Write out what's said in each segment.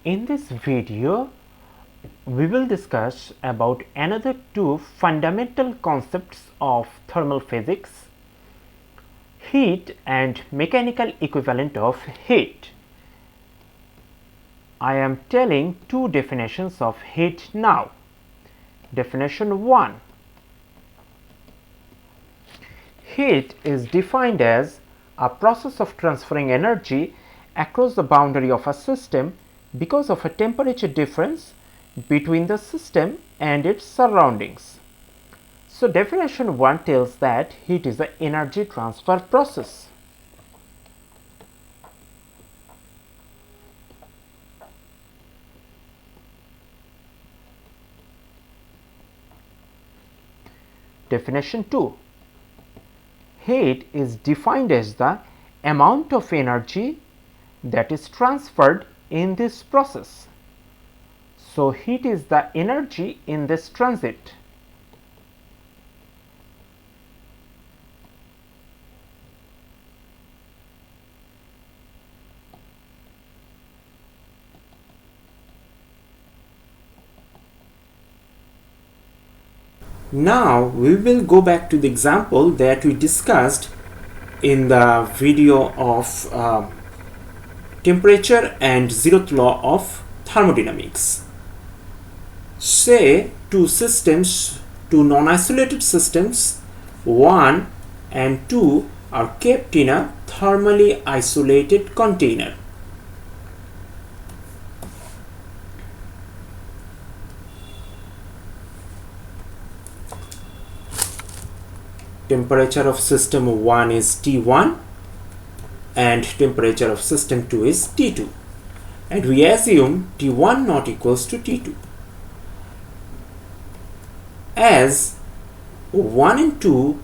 In this video, we will discuss about another two fundamental concepts of thermal physics: heat and mechanical equivalent of heat. I am telling two definitions of heat now. Definition 1. Heat is defined as a process of transferring energy across the boundary of a system because of a temperature difference between the system and its surroundings. So, definition 1 tells that heat is an energy transfer process. Definition 2. Heat is defined as the amount of energy that is transferred in this process. So, heat is the energy in this transit. Now, we will go back to the example that we discussed in the video of temperature and zeroth law of thermodynamics. Say two non-isolated systems 1 and 2 are kept in a thermally isolated container. Temperature of system 1 is T1 and temperature of system 2 is T2, and we assume T1 not equals to T2. As 1 and 2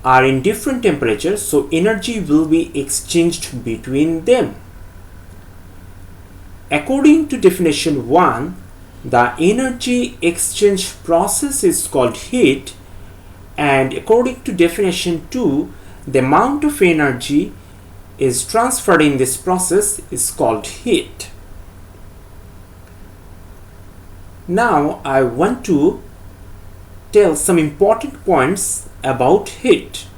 are in different temperatures, so energy will be exchanged between them. According to definition 1, the energy exchange process is called heat, and according to definition 2, the amount of energy is transferred in this process is called heat. Now I want to tell some important points about heat.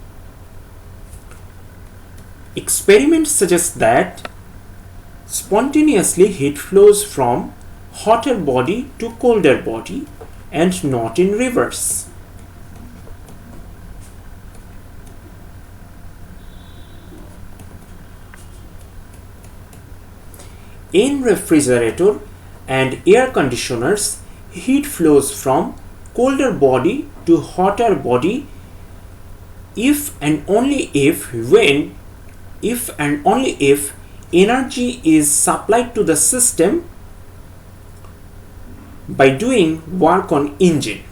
Experiments suggest that spontaneously heat flows from hotter body to colder body and not in reverse. In refrigerator and air conditioners, heat flows from colder body to hotter body if and only if energy is supplied to the system by doing work on engine.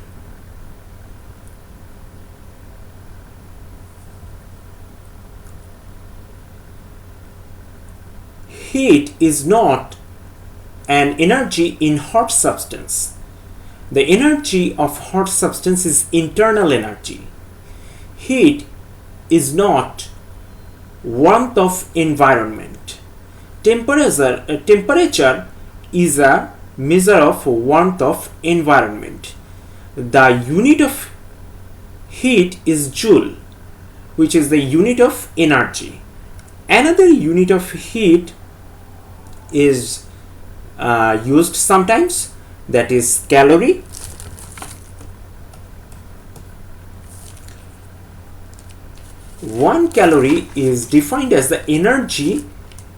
Heat is not an energy in hot substance. The energy of hot substance is internal energy. Heat is not warmth of environment. Temperature is a measure of warmth of environment. The unit of heat is joule, which is the unit of energy. Another unit of heat is used sometimes, that is calorie. One calorie is defined as the energy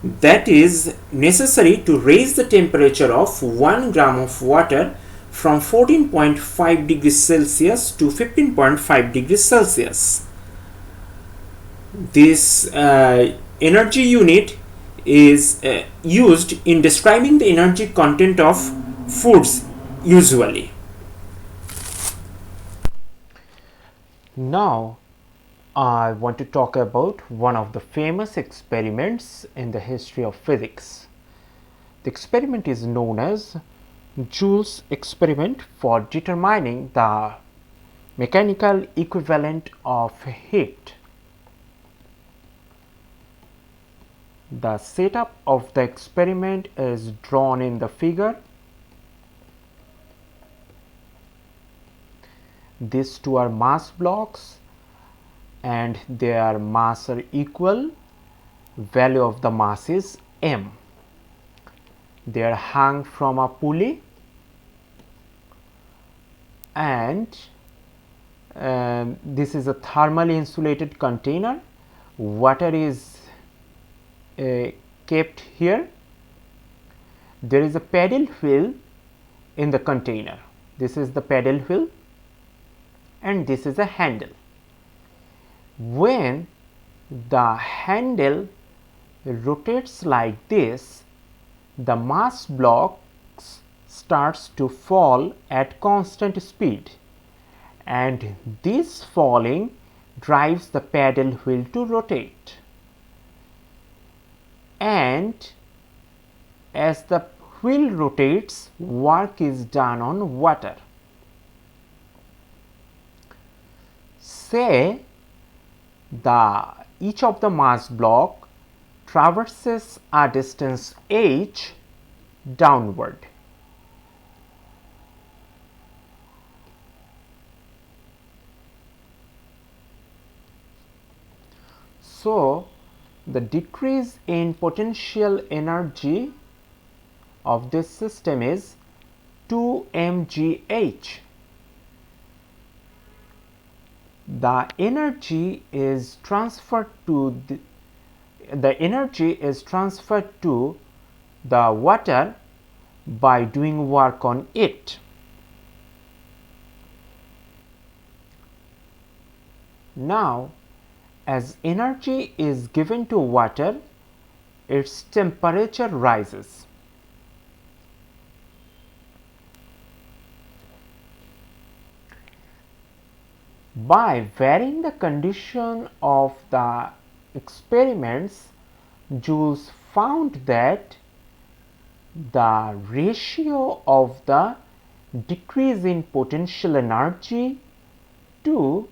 that is necessary to raise the temperature of 1 gram of water from 14.5 degrees Celsius to 15.5 degrees Celsius. This energy unit is used in describing the energy content of foods usually. Now I want to talk about one of the famous experiments in the history of physics. The experiment is known as Joule's experiment for determining the mechanical equivalent of heat. The setup of the experiment is drawn in the figure. These two are mass blocks and their mass are equal. Value of the mass is m. They are hung from a pulley and this is a thermally insulated container. Water is kept here. There is a paddle wheel in the container. This is the paddle wheel and this is a handle. When the handle rotates like this, the mass blocks starts to fall at constant speed, and this falling drives the paddle wheel to rotate. And as the wheel rotates, work is done on water. Say each of the mass block traverses a distance h downward. So, the decrease in potential energy of this system is 2 mgh. The energy is transferred to the water by doing work on it. Now, as energy is given to water, its temperature rises. By varying the condition of the experiments, Joule found that the ratio of the decrease in potential energy to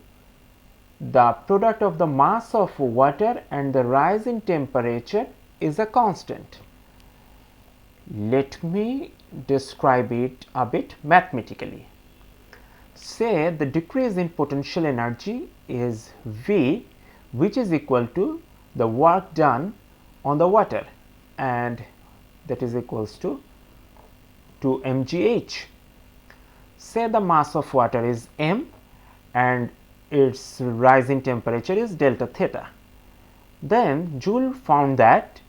the product of the mass of water and the rise in temperature is a constant. Let me describe it a bit mathematically. Say the decrease in potential energy is V, which is equal to the work done on the water, and that is equals to 2 mgh. Say the mass of water is m and its rise in temperature is delta theta. Then Joule found that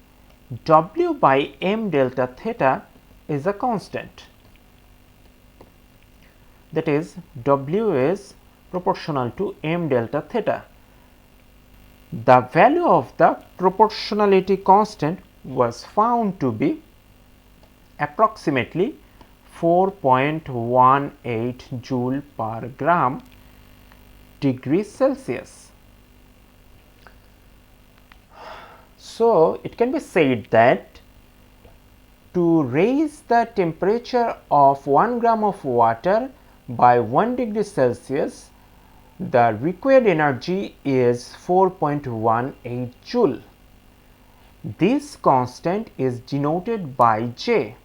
W by m delta theta is a constant. That is, W is proportional to m delta theta. The value of the proportionality constant was found to be approximately 4.18 joule per gram degrees Celsius. So, it can be said that to raise the temperature of 1 gram of water by 1 degree Celsius, the required energy is 4.18 joule. This constant is denoted by J.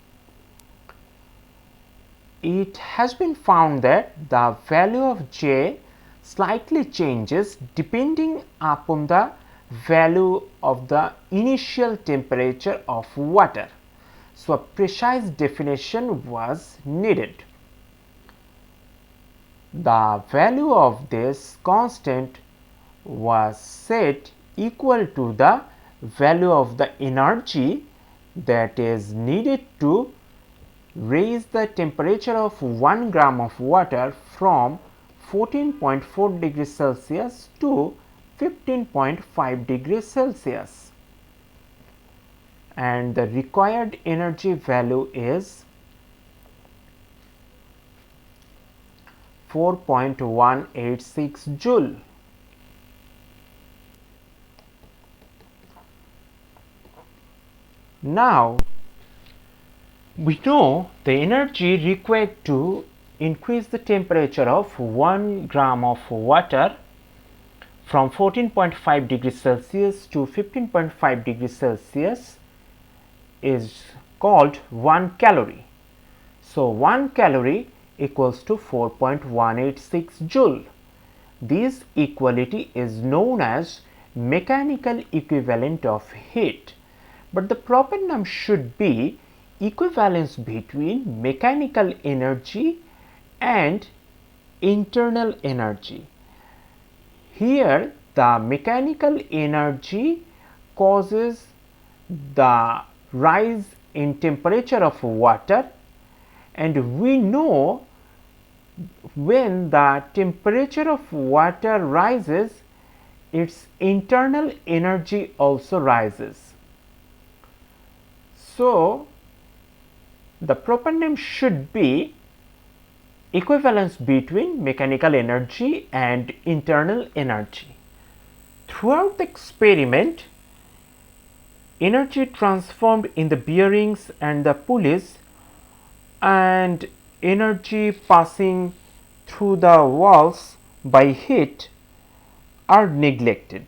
It has been found that the value of J slightly changes depending upon the value of the initial temperature of water. So, a precise definition was needed. The value of this constant was set equal to the value of the energy that is needed to raise the temperature of 1 gram of water from 14.4 degrees Celsius to 15.5 degrees Celsius, and the required energy value is 4.186 joule. Now, we know the energy required to increase the temperature of 1 gram of water from 14.5 degrees Celsius to 15.5 degrees Celsius is called 1 calorie. So, 1 calorie equals to 4.186 joule. This equality is known as mechanical equivalent of heat, but the proper name should be equivalence between mechanical energy and internal energy. Here the mechanical energy causes the rise in temperature of water, and we know when the temperature of water rises, its internal energy also rises. So, the proper name should be equivalence between mechanical energy and internal energy. Throughout the experiment, energy transformed in the bearings and the pulleys and energy passing through the walls by heat are neglected.